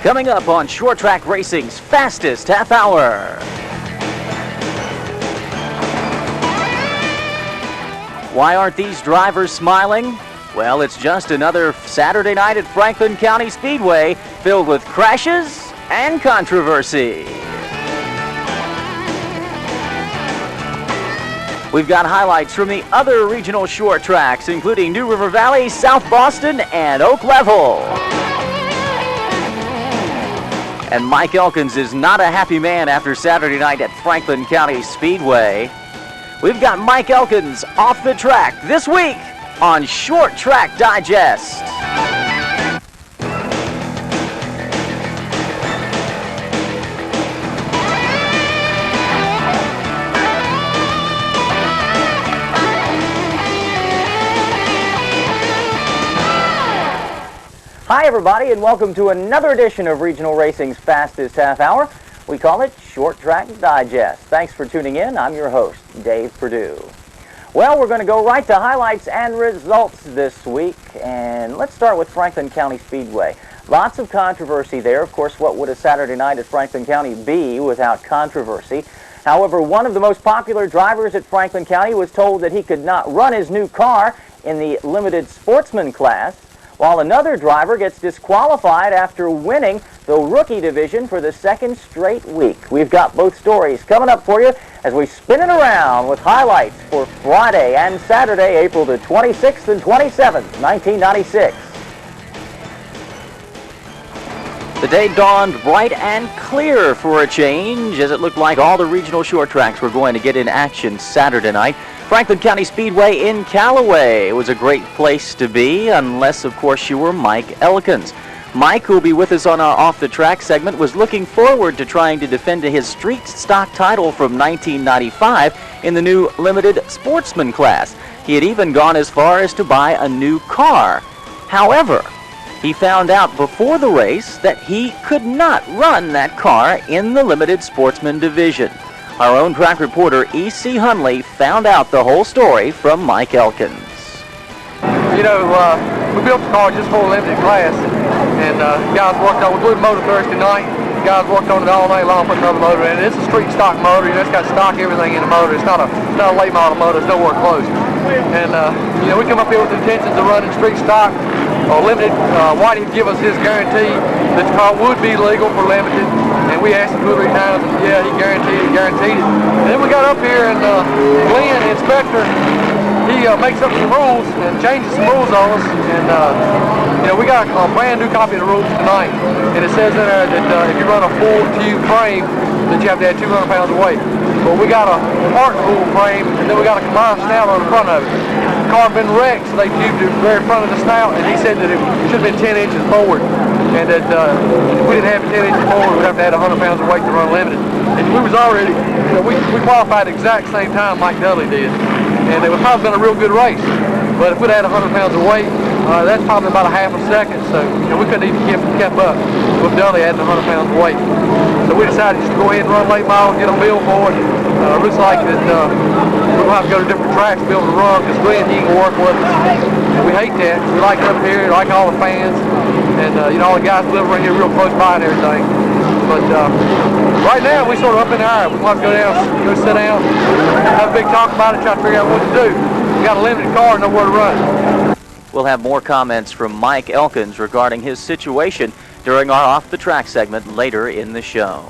Coming up on Short Track Racing's fastest half hour. Why aren't these drivers smiling? Well, it's just another Saturday night at Franklin County Speedway filled with crashes and controversy. We've got highlights from the other regional short tracks, including New River Valley, South Boston, and Oak Level. And Mike Elkins is not a happy man after Saturday night at Franklin County Speedway. We've got Mike Elkins off the track this week on Short Track Digest. Hi everybody, and welcome to another edition of Regional Racing's fastest half hour. We call it Short Track Digest. Thanks for tuning in. I'm your host, Dave Perdue. Well, we're going to go right to highlights and results this week, and let's start with Franklin County Speedway. Lots of controversy there. Of course, what would a Saturday night at Franklin County be without controversy? However, one of the most popular drivers at Franklin County was told that he could not run his new car in the limited sportsman class, while another driver gets disqualified after winning the rookie division for the second straight week. We've got both stories coming up for you as we spin it around with highlights for Friday and Saturday, April the 26th and 27th, 1996. The day dawned bright and clear for a change, as it looked like all the regional short tracks were going to get in action Saturday night. Franklin County Speedway in Callaway was a great place to be, unless, of course, you were Mike Elkins. Mike, who will be with us on our Off the Track segment, was looking forward to trying to defend his street stock title from 1995 in the new limited sportsman class. He had even gone as far as to buy a new car. However, he found out before the race that he could not run that car in the limited sportsman division. Our own track reporter, E.C. Hunley, found out the whole story from Mike Elkins. You know, we built the car just for a limited class, and guys worked on, we blew the motor Thursday night. Guys worked on it all night long, put another motor in it. It's a street stock motor, you know, it's got stock everything in the motor. It's not a late model motor, it's nowhere close. And, you know, we come up here with intentions of running street stock or limited. Whitey would give us his guarantee that the car would be legal for limited. And we asked him 2 or 3 times, and yeah, he guaranteed it. And then we got up here, and Glenn, the inspector, he makes up some rules and changes some rules on us. And, you know, we got a brand new copy of the rules tonight. And it says in there that if you run a full tube frame, that you have to add 200 pounds of weight. Well, we got a part full frame, and then we got a combined snout on the front of it. The car had been wrecked, so they tubed the very front of the snout, and he said that it should have been 10 inches forward. And that if we didn't have it 10 inches forward, we'd have to add 100 pounds of weight to run limited. And we was already, you know, we qualified at the exact same time Mike Dudley did. And it was probably been a real good race. But if we'd had 100 pounds of weight, that's probably about a half a second. So, you know, we couldn't even kept up with Dudley adding 100 pounds of weight. So we decided just to go ahead and run late model, get a bill for it. Looks like that we're going to have to go to different tracks to be able to run, because Glenn, he can work with us. And we hate that. We like it up here, like all the fans. And, you know, all the guys live right here real close by and everything. But right now, we sort of up in the air. We want to go down, go sit down, have a big talk about it, try to figure out what to do. We got a limited car, nowhere to run. We'll have more comments from Mike Elkins regarding his situation during our Off the Track segment later in the show.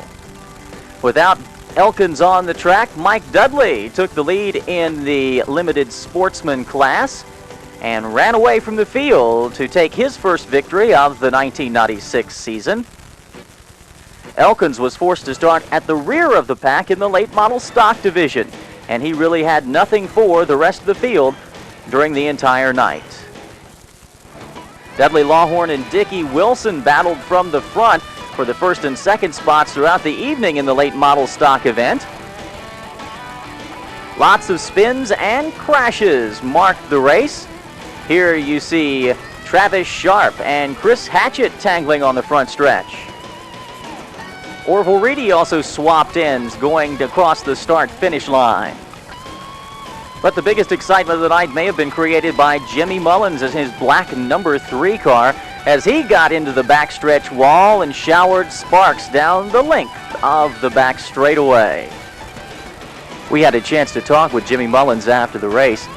Without Elkins on the track, Mike Dudley took the lead in the limited sportsman class and ran away from the field to take his first victory of the 1996 season. Elkins was forced to start at the rear of the pack in the late model stock division, and he really had nothing for the rest of the field during the entire night. Dudley Lawhorn and Dickie Wilson battled from the front for the first and second spots throughout the evening in the late model stock event. Lots of spins and crashes marked the race. Here you see Travis Sharp and Chris Hatchett tangling on the front stretch. Orville Reedy also swapped ends going across the start-finish line. But the biggest excitement of the night may have been created by Jimmy Mullins as his black number 3 car as he got into the backstretch wall and showered sparks down the length of the back straightaway. We had a chance to talk with Jimmy Mullins after the race.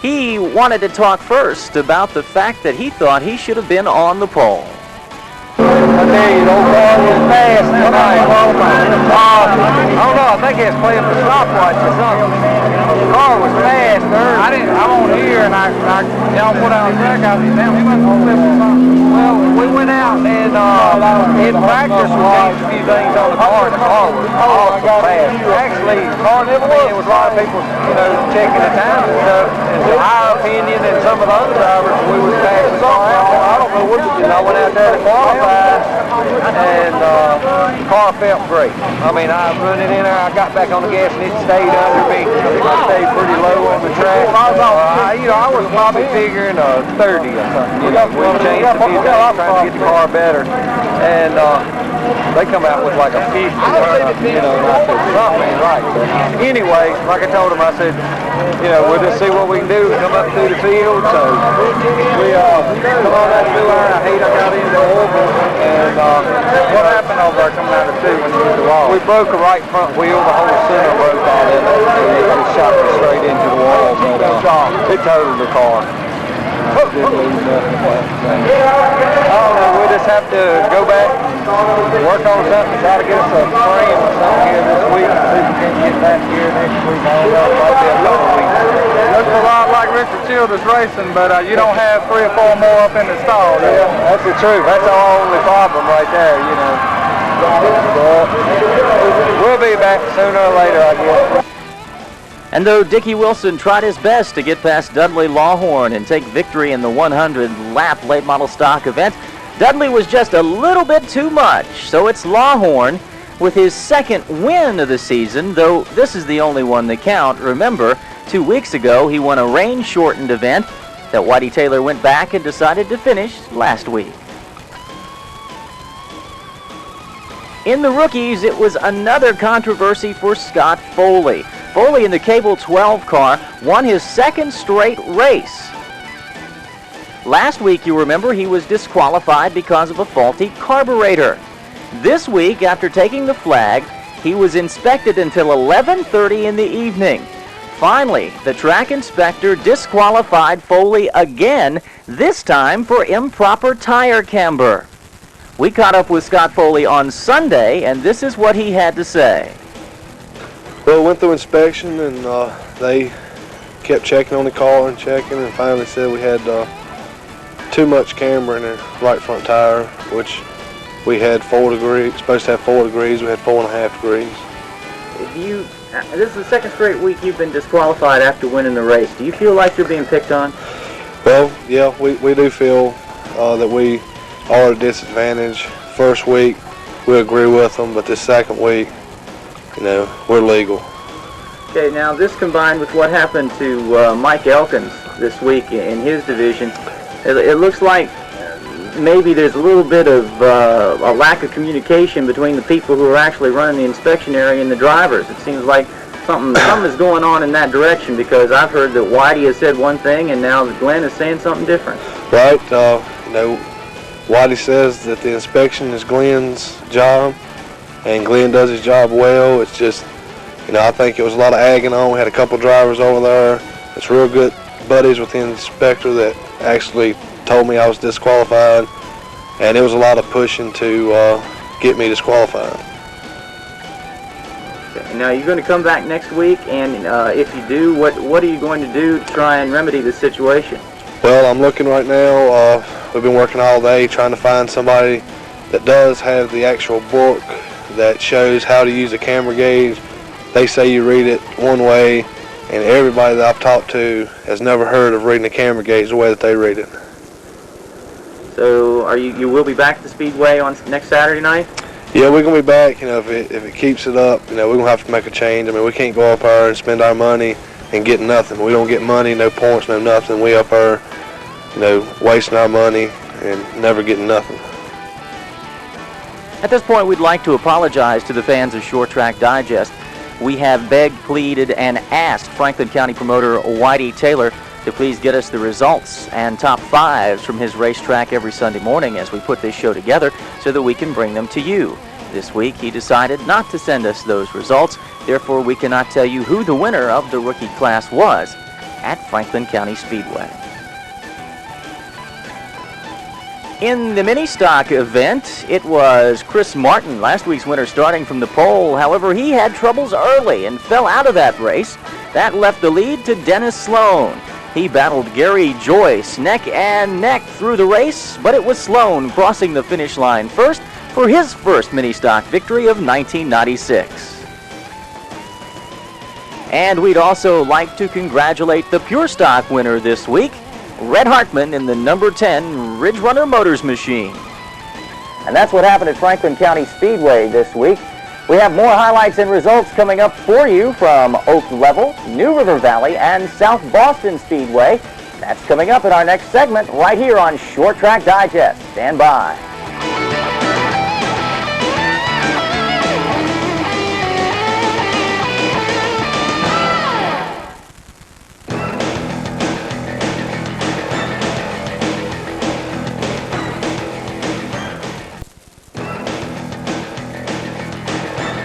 He wanted to talk first about the fact that he thought he should have been on the pole. I tell you, the old car was fast tonight. I don't know, I think he was playing for stopwatch or something. The car was fast. I won't hear, and y'all put out a track out there. Damn, he wasn't going to flip or something. Well, we went out and in practice we changed a few things on the car. The car was awesome fast. Actually, it was a lot of people, checking the time and stuff. And in our opinion and some of the other drivers, we was fast the car out. I don't know what to do. I went out there to qualify, and the car felt great. I mean, I was running in there. I got back on the gas, and it stayed under me. I stayed pretty low on the track. I was probably figuring 30 or something. We changed a few things, trying to get the car better, and they come out with like a 50 turn-up, and I said, something ain't right. But anyway, like I told them, I said, we'll just see what we can do, come up through the field. So we come on that 2 iron. I got into Orville, and what happened over there coming out of 2 when you hit the wall? We broke a right front wheel, the whole center broke out in it, and it just shot me straight into the wall. But it totaled the car. I don't know, we'll just have to go back, work on something, try to get us a frame or something here this week, see if we can get back here next week. I don't know, it might be a couple weeks. Looks a lot like Richard Childers racing, but you don't have 3 or 4 more up in the stall. Yeah, that's the truth. That's our only problem right there, But we'll be back sooner or later, I guess. And though Dickie Wilson tried his best to get past Dudley Lawhorn and take victory in the 100-lap late model stock event, Dudley was just a little bit too much. So it's Lawhorn with his second win of the season, though this is the only one that count. Remember, 2 weeks ago he won a rain-shortened event that Whitey Taylor went back and decided to finish last week. In the rookies, it was another controversy for Scott Foley. Foley in the Cable 12 car won his second straight race. Last week, you remember, he was disqualified because of a faulty carburetor. This week, after taking the flag, he was inspected until 11:30 in the evening. Finally, the track inspector disqualified Foley again, this time for improper tire camber. We caught up with Scott Foley on Sunday, and this is what he had to say. Well, we went through inspection, and they kept checking on the car and checking, and finally said we had too much camber in the right front tire, which we had 4 degrees, supposed to have 4 degrees, we had 4.5 degrees. This is the second straight week you've been disqualified after winning the race. Do you feel like you're being picked on? Well, yeah, we do feel that we are at a disadvantage. First week, we agree with them, but this second week, we're legal. Okay, now this combined with what happened to Mike Elkins this week in his division, it looks like maybe there's a little bit of a lack of communication between the people who are actually running the inspection area and the drivers. It seems like something is going on in that direction, because I've heard that Whitey has said one thing and now Glenn is saying something different. Right, Whitey says that the inspection is Glenn's job, and Glenn does his job well. It's just, I think it was a lot of agging on. We had a couple drivers over there that's real good buddies with the inspector that actually told me I was disqualified, and it was a lot of pushing to get me disqualified. Okay. Now you're going to come back next week, and if you do, what are you going to do to try and remedy the situation? Well, I'm looking right now. We've been working all day trying to find somebody that does have the actual book that shows how to use a camera gauge. They say you read it one way, and everybody that I've talked to has never heard of reading a camera gauge the way that they read it. So you will be back at the Speedway on next Saturday night? Yeah, we're going to be back. If it keeps it up, we're going to have to make a change. I mean, we can't go up there and spend our money and get nothing. We don't get money, no points, no nothing. We up there, wasting our money and never getting nothing. At this point, we'd like to apologize to the fans of Short Track Digest. We have begged, pleaded, and asked Franklin County promoter Whitey Taylor to please get us the results and top 5s from his racetrack every Sunday morning as we put this show together so that we can bring them to you. This week, he decided not to send us those results. Therefore, we cannot tell you who the winner of the rookie class was at Franklin County Speedway. In the mini stock event, it was Chris Martin, last week's winner, starting from the pole. However, he had troubles early and fell out of that race. That left the lead to Dennis Sloan. He battled Gary Joyce neck and neck through the race, but it was Sloan crossing the finish line first for his first mini stock victory of 1996. And we'd also like to congratulate the pure stock winner this week, Red Hartman, in the number 10 Ridge Runner Motors machine. And that's what happened at Franklin County Speedway this week. We have more highlights and results coming up for you from Oak Level, New River Valley, and South Boston Speedway. That's coming up in our next segment right here on Short Track Digest. Stand by.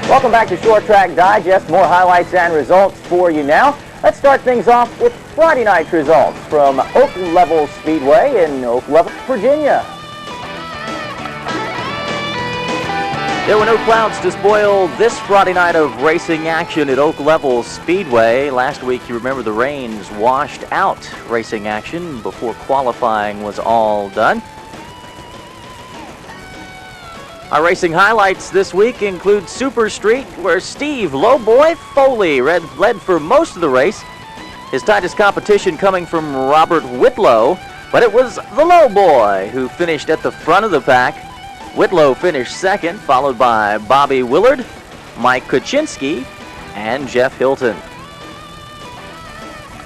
Welcome back to Short Track Digest. More highlights and results for you now. Let's start things off with Friday night's results from Oak Level Speedway in Oak Level, Virginia. There were no clouds to spoil this Friday night of racing action at Oak Level Speedway. Last week, you remember, the rains washed out racing action before qualifying was all done. Our racing highlights this week include Super Street, where Steve Lowboy Foley led for most of the race. His tightest competition coming from Robert Whitlow, but it was the Lowboy who finished at the front of the pack. Whitlow finished second, followed by Bobby Willard, Mike Kuczynski, and Jeff Hilton.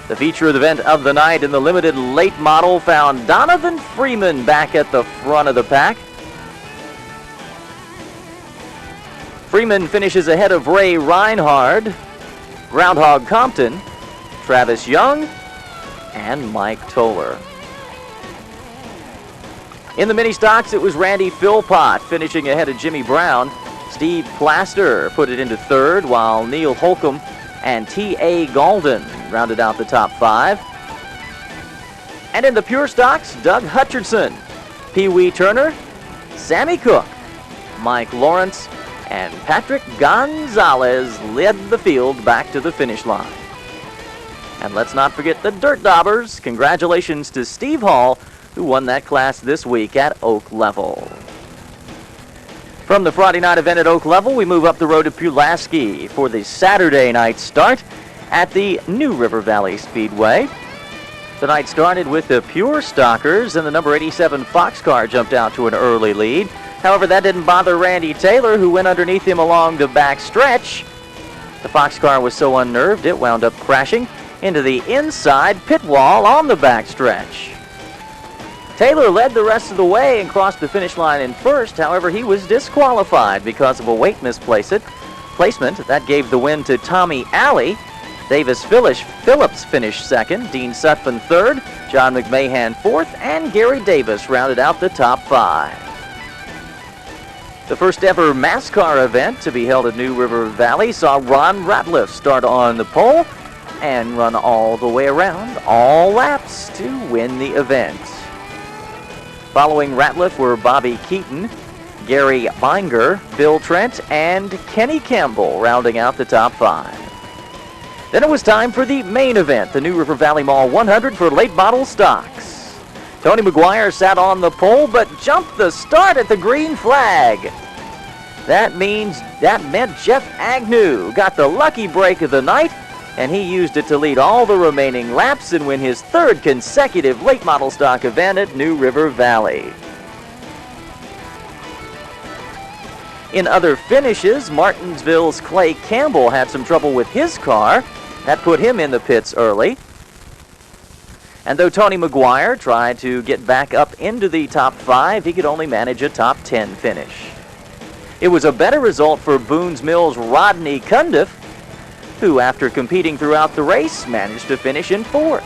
The feature event of the night in the limited late model found Donovan Freeman back at the front of the pack. Freeman finishes ahead of Ray Reinhard, Groundhog Compton, Travis Young, and Mike Toller. In the mini stocks, it was Randy Philpott finishing ahead of Jimmy Brown. Steve Plaster put it into third, while Neil Holcomb and T.A. Galden rounded out the top 5. And in the pure stocks, Doug Hutcherson, Pee Wee Turner, Sammy Cook, Mike Lawrence, and Patrick Gonzalez led the field back to the finish line. And let's not forget the Dirt Daubers. Congratulations to Steve Hall, who won that class this week at Oak Level. From the Friday night event at Oak Level, we move up the road to Pulaski for the Saturday night start at the New River Valley Speedway. The night started with the pure stockers, and the number 87 Fox car jumped out to an early lead. However, that didn't bother Randy Taylor, who went underneath him along the back stretch. The Fox car was so unnerved, it wound up crashing into the inside pit wall on the back stretch. Taylor led the rest of the way and crossed the finish line in first. However, he was disqualified because of a weight misplacement. That gave the win to Tommy Alley. Davis Phillips finished second, Dean Sutphin third, John McMahon fourth, and Gary Davis rounded out the top 5. The first ever MASCAR event to be held at New River Valley saw Ron Ratliff start on the pole and run all the way around, all laps, to win the event. Following Ratliff were Bobby Keaton, Gary Binger, Bill Trent, and Kenny Campbell rounding out the top 5. Then it was time for the main event, the New River Valley Mall 100 for late model stocks. Tony McGuire sat on the pole but jumped the start at the green flag. That meant Jeff Agnew got the lucky break of the night, and he used it to lead all the remaining laps and win his third consecutive late model stock event at New River Valley. In other finishes, Martinsville's Clay Campbell had some trouble with his car. That put him in the pits early. And though Tony McGuire tried to get back up into the top 5, he could only manage a top 10 finish. It was a better result for Boone's Mill's Rodney Cundiff, who, after competing throughout the race, managed to finish in 4th.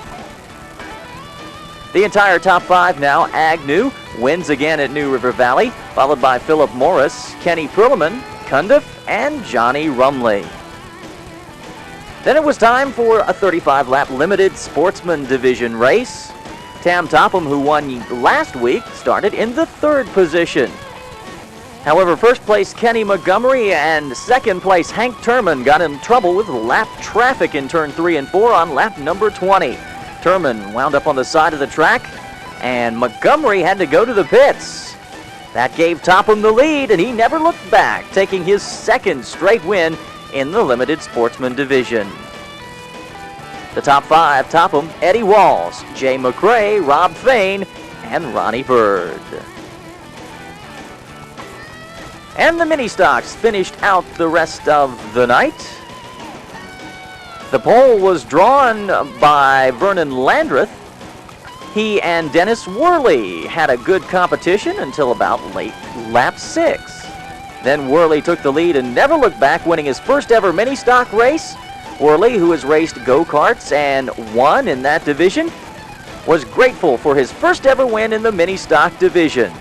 The entire top 5 now. Agnew wins again at New River Valley, followed by Philip Morris, Kenny Perlman, Cundiff, and Johnny Rumley. Then it was time for a 35-lap limited sportsman division race. Tam Topham, who won last week, started in the 3rd position. However, first place Kenny Montgomery and second place Hank Turman got in trouble with lap traffic in turn 3 and 4 on lap number 20. Turman wound up on the side of the track, and Montgomery had to go to the pits. That gave Topham the lead, and he never looked back, taking his 2nd straight win in the limited sportsman division. The top 5, Topham, Eddie Walls, Jay McRae, Rob Fain, and Ronnie Bird. And the mini stocks finished out the rest of the night. The pole was drawn by Vernon Landreth. He and Dennis Worley had a good competition until about late lap 6. Then Worley took the lead and never looked back, winning his first ever mini stock race. Worley, who has raced go-karts and won in that division, was grateful for his first ever win in the mini stock division.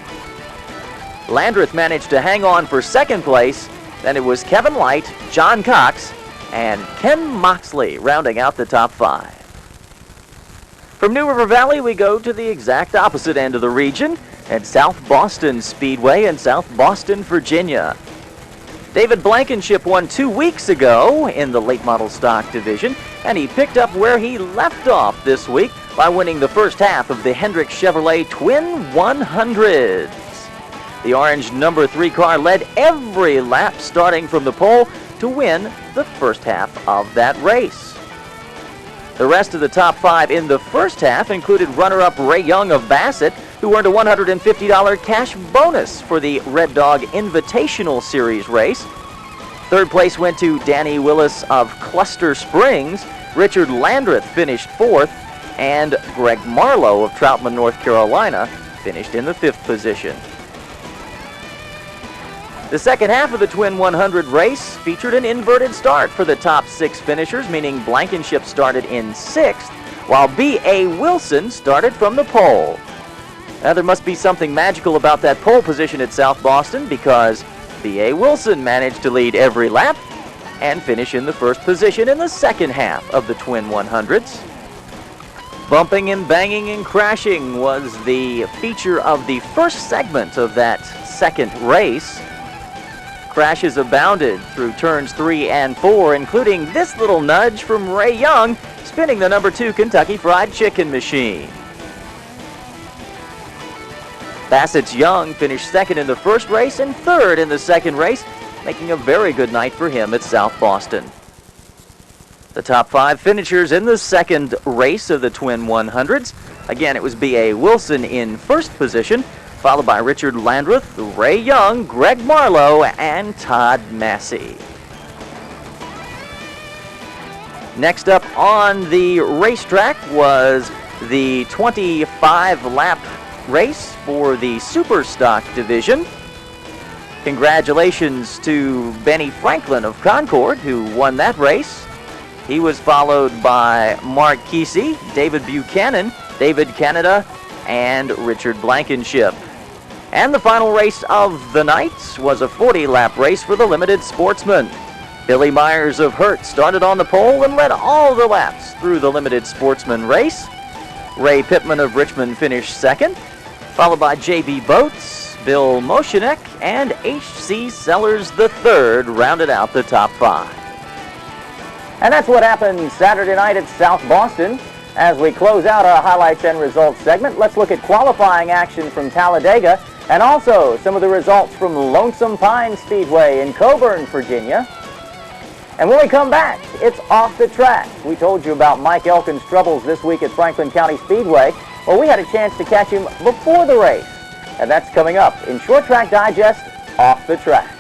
Landreth managed to hang on for 2nd place. Then it was Kevin Light, John Cox, and Ken Moxley rounding out the top 5. From New River Valley, we go to the exact opposite end of the region at South Boston Speedway in South Boston, Virginia. David Blankenship won 2 weeks ago in the late model stock division, and he picked up where he left off this week by winning the first half of the Hendrick Chevrolet Twin 100s. The orange number 3 car led every lap starting from the pole to win the first half of that race. The rest of the top 5 in the first half included runner-up Ray Young of Bassett, who earned a $150 cash bonus for the Red Dog Invitational Series race. 3rd place went to Danny Willis of Cluster Springs. Richard Landreth finished 4th, and Greg Marlowe of Troutman, North Carolina, finished in the 5th position. The second half of the Twin 100 race featured an inverted start for the top 6 finishers, meaning Blankenship started in 6th, while B.A. Wilson started from the pole. Now, there must be something magical about that pole position at South Boston, because B.A. Wilson managed to lead every lap and finish in the 1st position in the second half of the Twin 100s. Bumping and banging and crashing was the feature of the first segment of that 2nd race. Crashes abounded through turns 3 and 4, including this little nudge from Ray Young, spinning the number 2 Kentucky Fried Chicken machine. Bassett's Young finished 2nd in the first race and 3rd in the second race, making a very good night for him at South Boston. The top 5 finishers in the second race of the Twin 100s. Again, it was B.A. Wilson in 1st position, followed by Richard Landreth, Ray Young, Greg Marlowe, and Todd Massey. Next up on the racetrack was the 25-lap race for the Super Stock division. Congratulations to Benny Franklin of Concord, who won that race. He was followed by Mark Kesey, David Buchanan, David Canada, and Richard Blankenship. And the final race of the night was a 40-lap race for the limited sportsman. Billy Myers of Hurt started on the pole and led all the laps through the limited sportsman race. Ray Pittman of Richmond finished 2nd, followed by J.B. Boats, Bill Moshenek, and H.C. Sellers III rounded out the top 5. And that's what happened Saturday night at South Boston. As we close out our highlights and results segment, let's look at qualifying action from Talladega and also some of the results from Lonesome Pine Speedway in Coburn, Virginia. And when we come back, it's Off the Track. We told you about Mike Elkin's troubles this week at Franklin County Speedway. Well, we had a chance to catch him before the race. And that's coming up in Short Track Digest, Off the Track.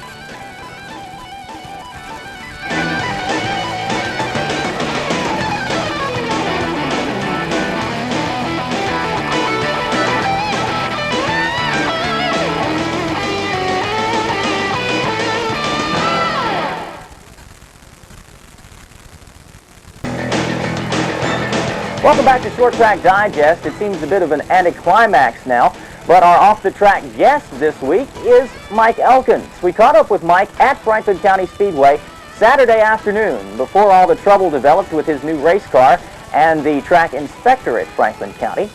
Welcome back to Short Track Digest. It seems a bit of an anticlimax now, but our off-the-track guest this week is Mike Elkins. We caught up with Mike at Franklin County Speedway Saturday afternoon before all the trouble developed with his new race car and the track inspector at Franklin County.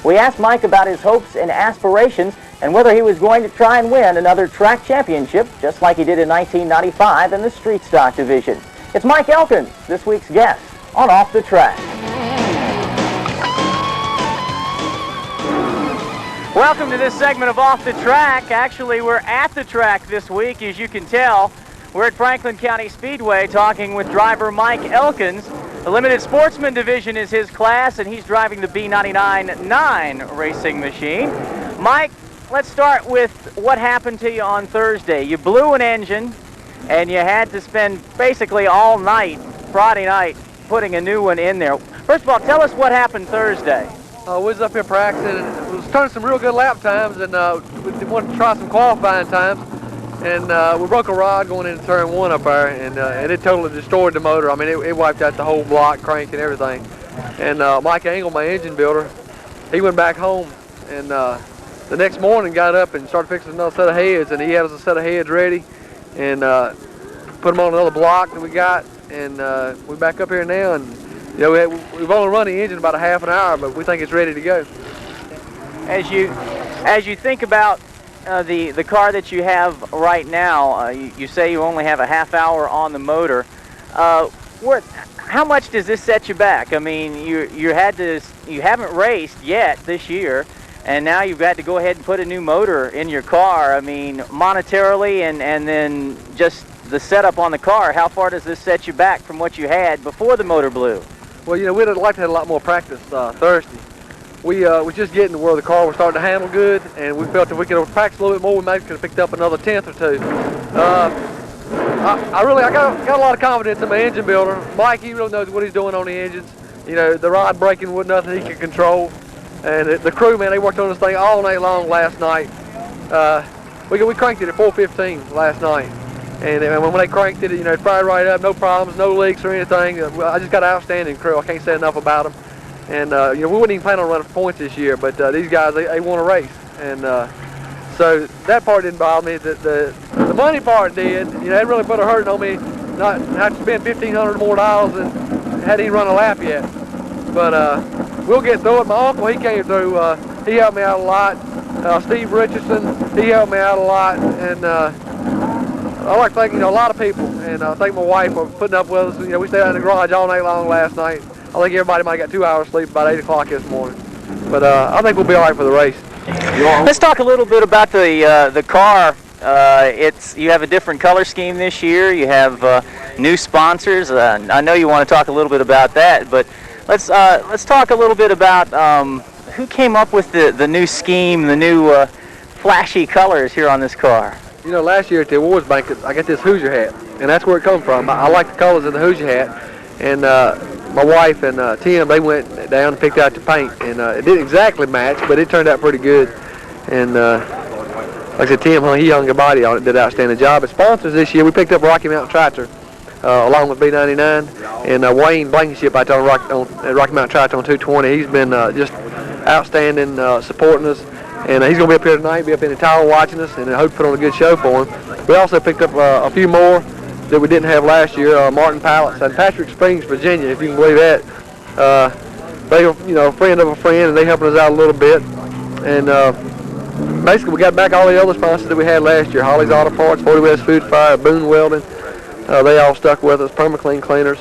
We asked Mike about his hopes and aspirations and whether he was going to try and win another track championship just like he did in 1995 in the street stock division. It's Mike Elkins, this week's guest on Off the Track. Welcome to this segment of Off the Track. Actually, we're at the track this week, as you can tell. We're at Franklin County Speedway talking with driver Mike Elkins. The Limited Sportsman Division is his class, and he's driving the B99-9 racing machine. Mike, let's start with what happened to you on Thursday. You blew an engine, and you had to spend basically all night, Friday night, putting a new one in there. First of all, tell us what happened Thursday. We was up here practicing, and we was turning some real good lap times, and we wanted to try some qualifying times. And we broke a rod going into turn 1 up there, and it totally destroyed the motor. I mean, it wiped out the whole block, crank, and everything. And Mike Engel, my engine builder, he went back home, and the next morning got up and started fixing another set of heads, and he had us a set of heads ready, and put them on another block that we got, and we're back up here now, and you know, we've only run the engine about a half an hour, but we think it's ready to go. As you think about the car that you have right now, you say you only have a half hour on the motor. How much does this set you back? I mean, you haven't raced yet this year, and now you've got to go ahead and put a new motor in your car. I mean, monetarily and then just the setup on the car, how far does this set you back from what you had before the motor blew? Well, you know, we'd like to have a lot more practice Thursday. We was just getting to where the car was starting to handle good, and we felt if we could have practiced a little bit more, we maybe could have picked up another tenth or two. I got a lot of confidence in my engine builder. Mike, he really knows what he's doing on the engines. You know, the rod braking was nothing he could control. And the crew, man, they worked on this thing all night long last night. We cranked it at 4:15 last night. And when they cranked it, you know, it fired right up, no problems, no leaks or anything. I just got an outstanding crew. I can't say enough about them. And, you know, we wouldn't even plan on running for points this year, but these guys, they want to race. And so that part didn't bother me. The money part did. You know, it really put a hurt on me not have to spend $1,500 more and hadn't even run a lap yet. But we'll get through it. My uncle, he came through. He helped me out a lot. Steve Richardson, he helped me out a lot. And I like to thank, you know, a lot of people. And I thank my wife for putting up with us. You know, we stayed out in the garage all night long last night. I think everybody might have got 2 hours sleep about 8 o'clock this morning. But I think we'll be all right for the race. Let's talk a little bit about the car. You have a different color scheme this year. You have new sponsors. I know you want to talk a little bit about that, but let's talk a little bit about who came up with the new scheme, the new flashy colors here on this car. You know, last year at the awards banquet, I got this Hoosier hat, and that's where it comes from. I like the colors of the Hoosier hat, and my wife and Tim, they went down and picked out the paint, and it didn't exactly match, but it turned out pretty good. And like I said, Tim, he hung a body on it, did an outstanding job. As sponsors this year, we picked up Rocky Mountain Tractor along with B99, and Wayne Blankenship I told at Rocky Mountain Tractor on 220. He's been just outstanding supporting us, and he's going to be up here tonight, be up in the tower watching us, and I hope to put on a good show for him. We also picked up a few more that we didn't have last year, Martin Pallets and Patrick Springs, Virginia, if you can believe that. They are, you know, a friend of a friend, and they helping us out a little bit. And basically, we got back all the other sponsors that we had last year: Holly's Auto Parts, 40 West Food Fire, Boone Welding. They all stuck with us. Permaclean Cleaners.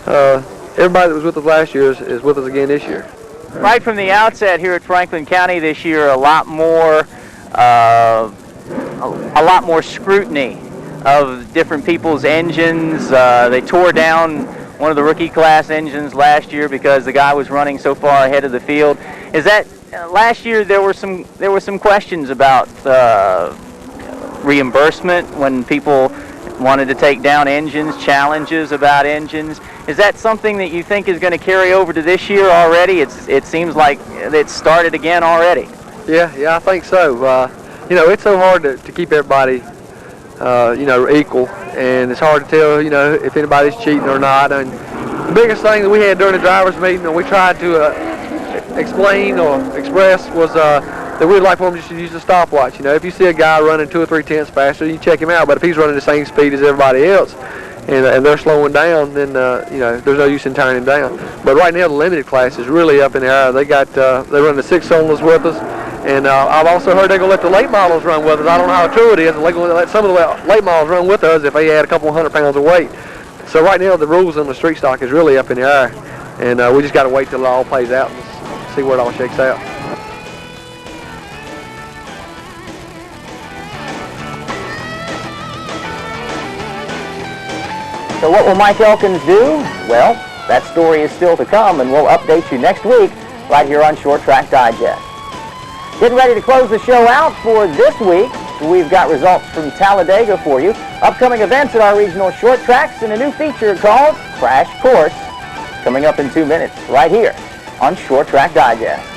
Everybody that was with us last year is with us again this year. Right from the outset here at Franklin County this year, a lot more scrutiny of different people's engines. They tore down one of the rookie class engines last year because the guy was running so far ahead of the field. Is that last year there were some questions about reimbursement when people wanted to take down engines, challenges about engines. Is that something that you think is going to carry over to this year already? It seems like it's started again already. Yeah, I think so. You know, it's so hard to keep everybody you know, equal, and it's hard to tell, you know, if anybody's cheating or not. And The biggest thing that we had during the drivers' meeting, and we tried to explain or express, was that we'd like for them just to use a stopwatch. You know, if you see a guy running 2 or 3 tenths faster, you check him out. But if he's running the same speed as everybody else, and they're slowing down, then you know, there's no use in turning him down. But right now, the limited class is really up in the air. They run the 6 cylinders with us, and I've also heard they're gonna let the late models run with us. I don't know how true it is. They're gonna let some of the late models run with us if they add a couple 100 pounds of weight. So right now, the rules on the street stock is really up in the air, and we just got to wait till it all plays out and see where it all shakes out. So what will Mike Elkins do? Well, that story is still to come, and we'll update you next week right here on Short Track Digest. Getting ready to close the show out for this week. We've got results from Talladega for you, upcoming events at our regional short tracks, and a new feature called Crash Course coming up in 2 minutes right here on Short Track Digest.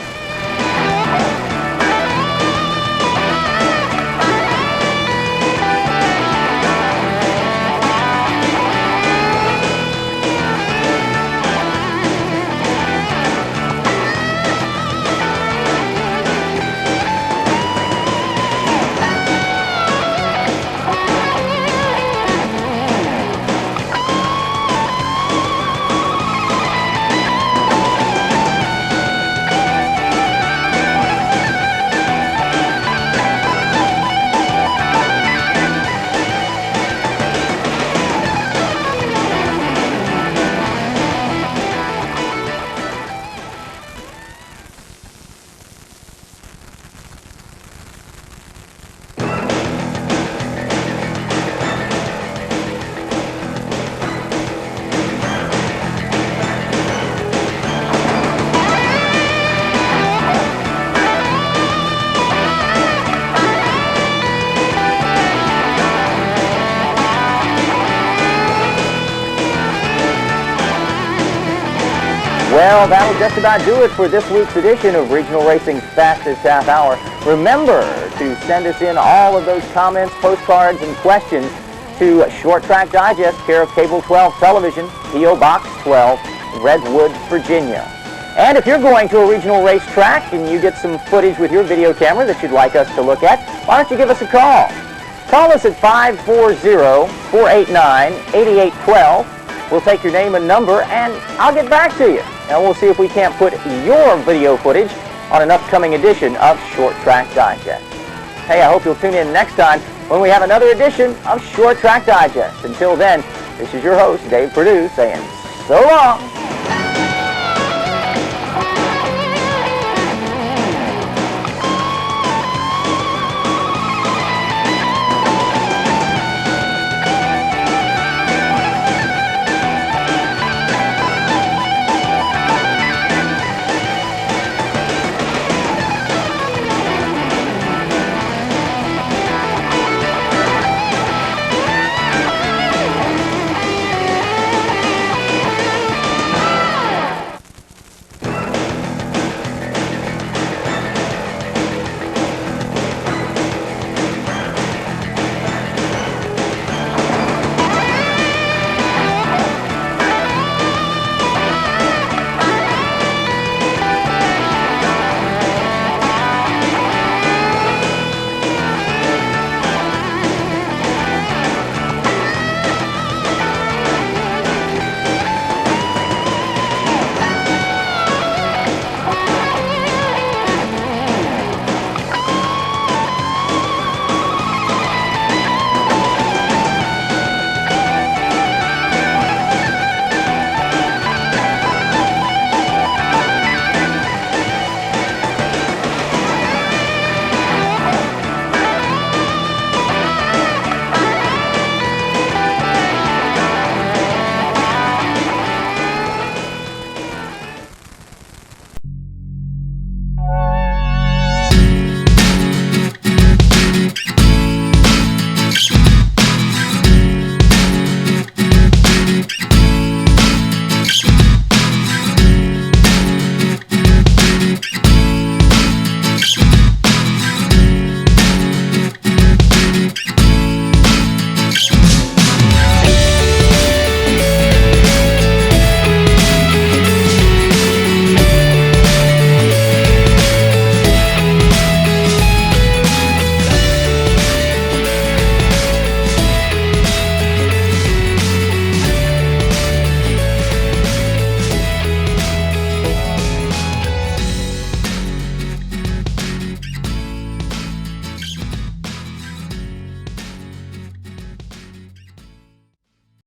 Well, that'll just about do it for this week's edition of Regional Racing's Fastest Half Hour. Remember to send us in all of those comments, postcards, and questions to Short Track Digest, care of Cable 12 Television, P.O. Box 12, Redwood, Virginia. And if you're going to a regional racetrack and you get some footage with your video camera that you'd like us to look at, why don't you give us a call? Call us at 540-489-8812. We'll take your name and number, and I'll get back to you. And we'll see if we can't put your video footage on an upcoming edition of Short Track Digest. Hey, I hope you'll tune in next time when we have another edition of Short Track Digest. Until then, this is your host, Dave Perdue, saying so long.